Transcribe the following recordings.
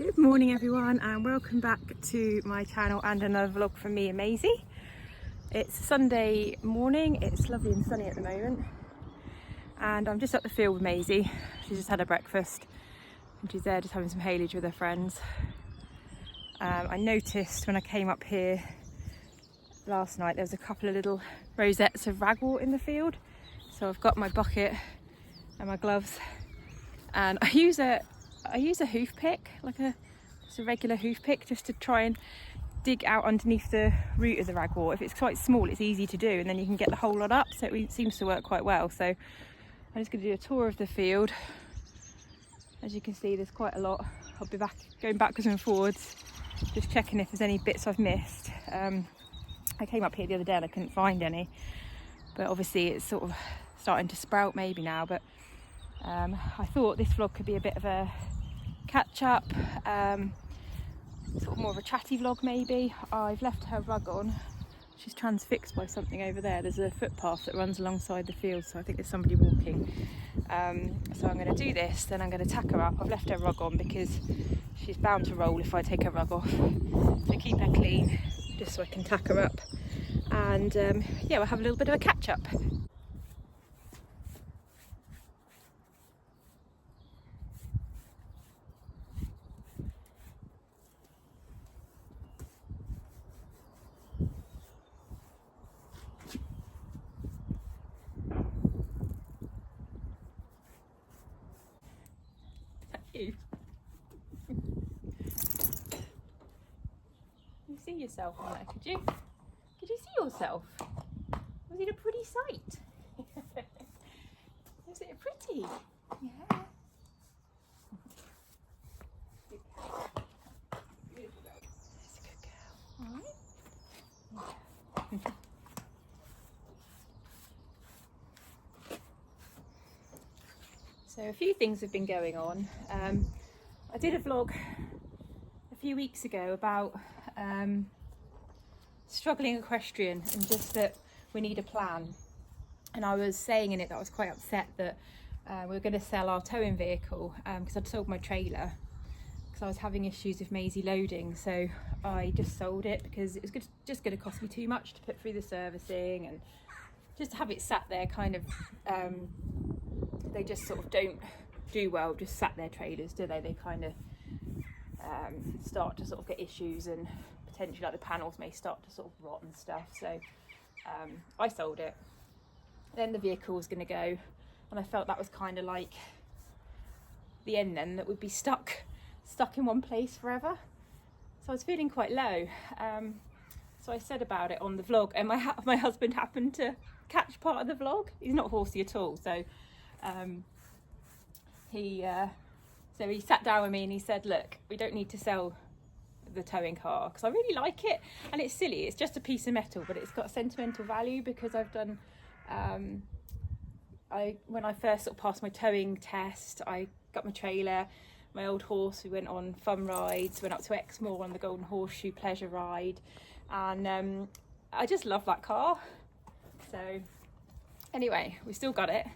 Good morning everyone, and welcome back to my channel and another vlog from me and Maisie. It's Sunday morning, it's lovely and sunny at the moment, and I'm just up the field with Maisie. She's just had her breakfast and she's there just having some haylage with her friends. I noticed when I came up here last night there was a couple of little rosettes of ragwort in the field, so I've got my bucket and my gloves, and I use a hoof pick, just a regular hoof pick, just to try and dig out underneath the root of the ragwort. If it's quite small, it's easy to do, and then you can get the whole lot up, so it seems to work quite well. So I'm just going to do a tour of the field. As you can see, there's quite a lot. I'll be going backwards and forwards, just checking if there's any bits I've missed. I came up here the other day and I couldn't find any, but obviously it's sort of starting to sprout maybe now. But I thought this vlog could be a bit of a catch up, sort of more of a chatty vlog maybe. I've left her rug on. She's transfixed by something over there. There's a footpath that runs alongside the field, so I think there's somebody walking. So I'm going to do this, then I'm going to tack her up. I've left her rug on because she's bound to roll if I take her rug off. So keep her clean, just so I can tack her up. And yeah, we'll have a little bit of a catch up. You see yourself on there, could you? Could you see yourself? Was it a pretty sight? Was it pretty? Yeah. Beautiful girl. That's a good girl. Alright. So a few things have been going on. I did a vlog a few weeks ago about struggling equestrian and just that we need a plan. And I was saying in it that I was quite upset that we were going to sell our towing vehicle because I'd sold my trailer because I was having issues with Maisie loading. So I just sold it because it was just going to cost me too much to put through the servicing, and just to have it sat there kind of they just sort of don't do well just sat there, trailers, do they? They kind of start to sort of get issues, and potentially like the panels may start to sort of rot and stuff. So I sold it. Then the vehicle was going to go, and I felt that was kind of like the end then, that would be stuck in one place forever. So I was feeling quite low. So I said about it on the vlog, and my husband happened to catch part of the vlog. He's not horsey at all, so he sat down with me and he said, look, we don't need to sell the towing car because I really like it, and it's silly, it's just a piece of metal, but it's got sentimental value because I've done when I first sort of passed my towing test, I got my trailer, my old horse, we went on fun rides, went up to Exmoor on the Golden Horseshoe pleasure ride, and I just love that car. So anyway, we still got it.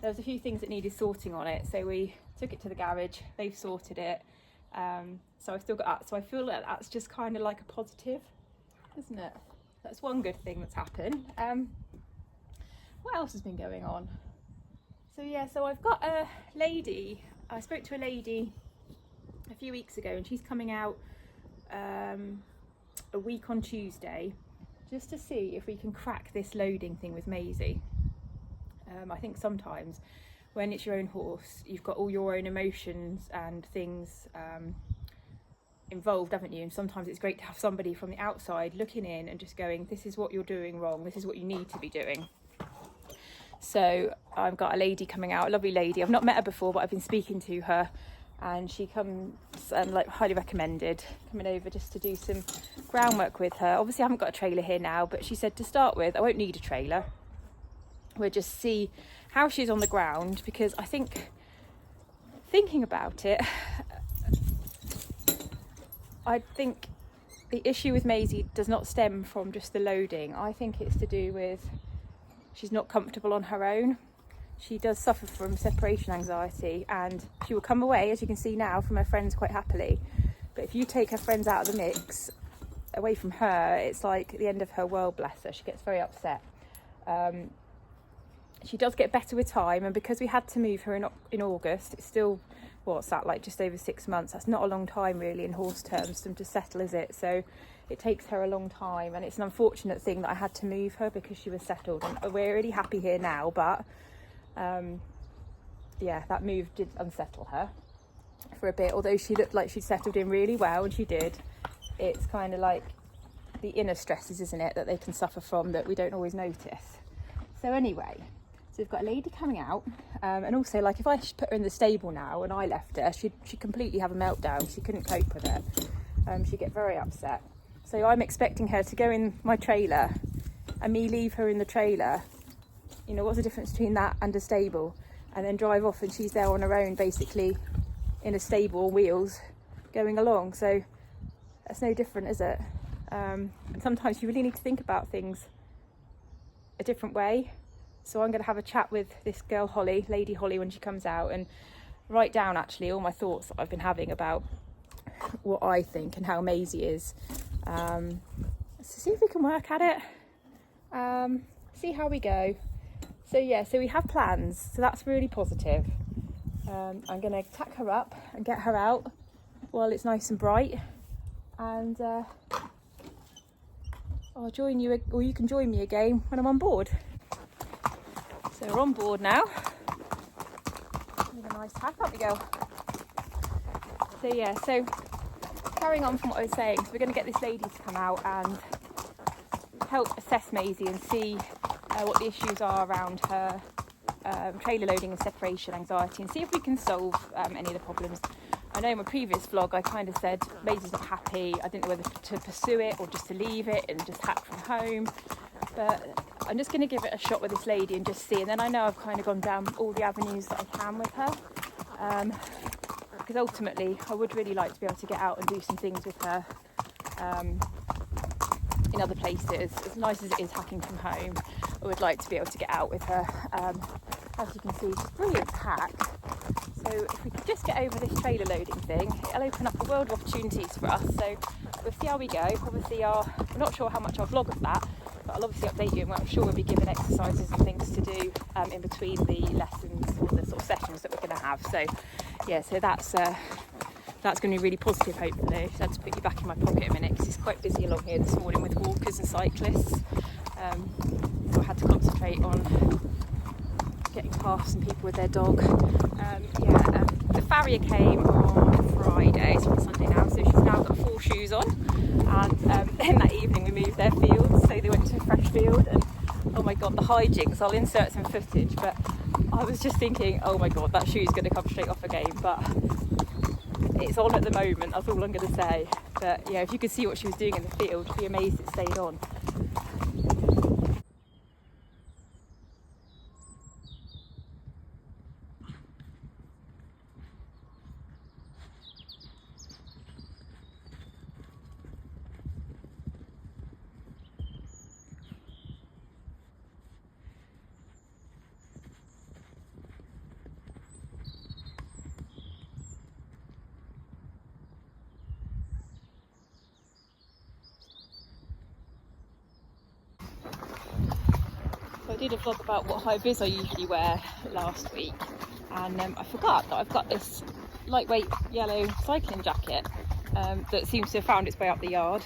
There was a few things that needed sorting on it, so we took it to the garage, they've sorted it, so I've still got that. So I feel like that's just kind of like a positive, isn't it? That's one good thing that's happened. What else has been going on? So yeah, so I've got a lady, I spoke to a lady a few weeks ago, and she's coming out a week on Tuesday just to see if we can crack this loading thing with Maisie. I think sometimes when it's your own horse, you've got all your own emotions and things involved, haven't you? And sometimes it's great to have somebody from the outside looking in and just going, this is what you're doing wrong, this is what you need to be doing. So I've got a lady coming out, a lovely lady. I've not met her before, but I've been speaking to her, and she comes and highly recommended coming over just to do some groundwork with her. Obviously I haven't got a trailer here now, but she said to start with I won't need a trailer. We'll just see how she's on the ground, because I think, thinking about it, I think the issue with Maisie does not stem from just the loading. I think it's to do with she's not comfortable on her own. she does suffer from separation anxiety, and she will come away, as you can see now, from her friends quite happily. But if you take her friends out of the mix, away from her, it's like the end of her world, bless her. She gets very upset. She does get better with time, and because we had to move her in August, it's still, what's that, like just over 6 months. That's not a long time really in horse terms to settle, is it? So it takes her a long time, and it's an unfortunate thing that I had to move her because she was settled, and we're really happy here now. But yeah, that move did unsettle her for a bit, although she looked like she'd settled in really well, and she did. It's kind of like the inner stresses, isn't it, that they can suffer from that we don't always notice. So anyway, so we've got a lady coming out, and also, like, if I put her in the stable now and I left her, she'd completely have a meltdown. She couldn't cope with it. She'd get very upset. So I'm expecting her to go in my trailer and me leave her in the trailer. You know, what's the difference between that and a stable? And then drive off and she's there on her own, basically in a stable on wheels going along. So that's no different, is it? And sometimes you really need to think about things a different way. So I'm going to have a chat with this girl Holly, Lady Holly, when she comes out, and write down actually all my thoughts that I've been having about what I think and how Maisie is. So see if we can work at it. See how we go. So yeah, so we have plans, so that's really positive. I'm going to tack her up and get her out while it's nice and bright, and I'll join you, or you can join me again when I'm on board. So we're on board now with a nice tack, up we go. So yeah, so carrying on from what I was saying, so we're going to get this lady to come out and help assess Maisie and see what the issues are around her trailer loading and separation anxiety, and see if we can solve any of the problems. I know in my previous vlog I kind of said Maisie's not happy. I didn't know whether to pursue it or just to leave it and just hack from home, but I'm just going to give it a shot with this lady and just see, and then I know I've kind of gone down all the avenues that I can with her, because ultimately I would really like to be able to get out and do some things with her in other places. As nice as it is hacking from home, I would like to be able to get out with her. As you can see, she's brilliant to hack. So if we could just get over this trailer loading thing, it'll open up a world of opportunities for us. So we'll see how we go. Obviously, we're not sure how much I'll vlog of that, but I'll obviously update you, and I'm sure we'll be given exercises and things to do in between the lessons or the sort of sessions that we're going to have. So yeah, so that's going to be really positive, hopefully. So I had to put you back in my pocket a minute because it's quite busy along here this morning with walkers and cyclists. So I had to concentrate on getting past some people with their dog. The farrier came on Friday, it's on Sunday now, so she's now got 4 shoes on, and then that evening we moved their fields, so they went to a fresh field, and oh my god, the hijinks. I'll insert some footage, but I was just thinking, oh my god, that shoe's going to come straight off again, but it's on at the moment, that's all I'm going to say. But yeah, if you could see what she was doing in the field, you'd be amazed it stayed on. I did a vlog about what high vis I usually wear last week, and I forgot that I've got this lightweight yellow cycling jacket that seems to have found its way up the yard.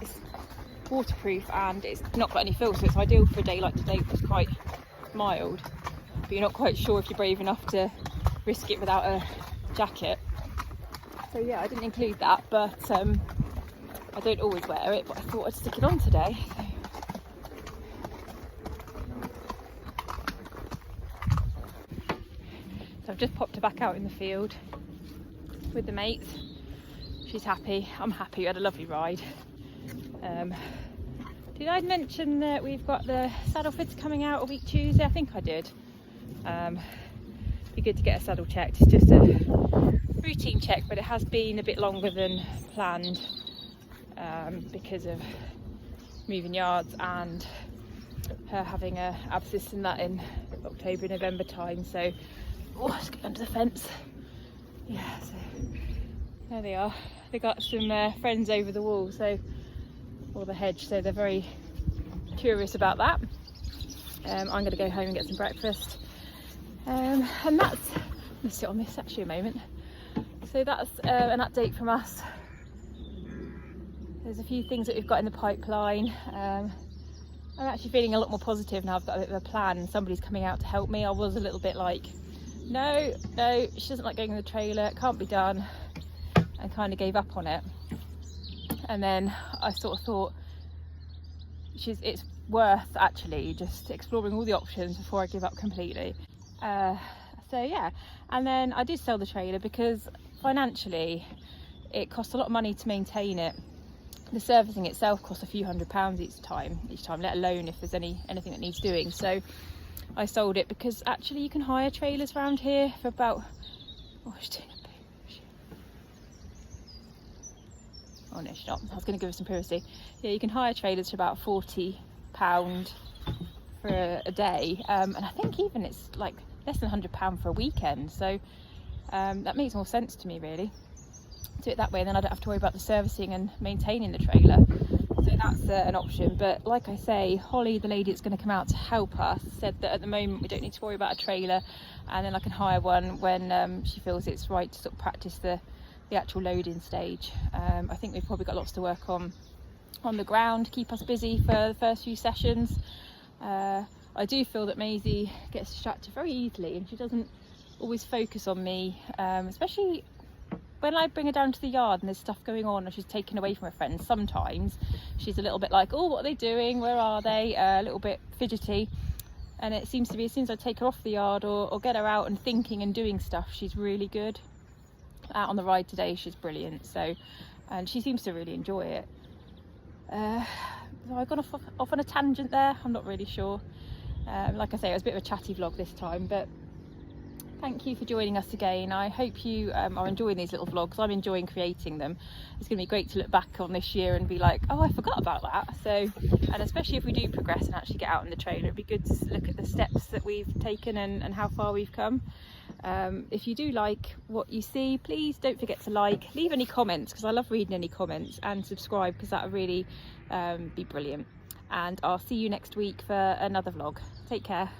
It's waterproof and it's not got any frills, so it's ideal for a day like today, which is quite mild, but you're not quite sure if you're brave enough to risk it without a jacket. So yeah, I didn't include that, but I don't always wear it, but I thought I'd stick it on today. So I've just popped her back out in the field with the mates. She's happy, I'm happy, we had a lovely ride. Did I mention that we've got the saddle fits coming out a week Tuesday? I think I did. Be good to get a saddle checked. It's just a routine check, but it has been a bit longer than planned because of moving yards and her having a abscess and that in October, November time. So, oh, let's get under the fence. Yeah, so there they are. They got some friends over the wall, so, or the hedge, so they're very curious about that. I'm going to go home and get some breakfast. And that's, I'm going to sit on this actually a moment. So that's an update from us. There's a few things that we've got in the pipeline. I'm actually feeling a lot more positive now. I've got a bit of a plan and somebody's coming out to help me. I was a little bit like, no, she doesn't like going in the trailer, it can't be done, and kind of gave up on it. And then I sort of thought it's worth actually just exploring all the options before I give up completely. So yeah, and then I did sell the trailer because financially it costs a lot of money to maintain it. The servicing itself costs a few £100s each time, let alone if there's anything that needs doing. So I sold it because actually you can hire trailers around here for about, oh, she's doing a poo. Oh no, she's not. I was going to give her some privacy. Yeah, you can hire trailers for about £40 for a day, and I think even it's like less than £100 for a weekend. So that makes more sense to me, really. Do it that way, and then I don't have to worry about the servicing and maintaining the trailer. So that's an option. But like I say, Holly, the lady that's going to come out to help us, said that at the moment we don't need to worry about a trailer, and then I can hire one when she feels it's right to sort of practice the actual loading stage. I think we've probably got lots to work on the ground, keep us busy for the first few sessions. I do feel that Maisie gets distracted very easily, and she doesn't always focus on me, especially when I bring her down to the yard and there's stuff going on and she's taken away from her friends. Sometimes she's a little bit like, oh, what are they doing? Where are they? A little bit fidgety. And it seems to be as soon as I take her off the yard or get her out and thinking and doing stuff, she's really good. Out on the ride today, she's brilliant. So, and she seems to really enjoy it. So I've gone off on a tangent there. I'm not really sure. Like I say, it was a bit of a chatty vlog this time, but thank you for joining us again. I hope you are enjoying these little vlogs. I'm enjoying creating them. It's going to be great to look back on this year and be like, oh, I forgot about that. So, and especially if we do progress and actually get out in the trailer, it'd be good to look at the steps that we've taken and how far we've come. If you do like what you see, please don't forget to leave any comments, because I love reading any comments, and subscribe, because that would really be brilliant. And I'll see you next week for another vlog. Take care.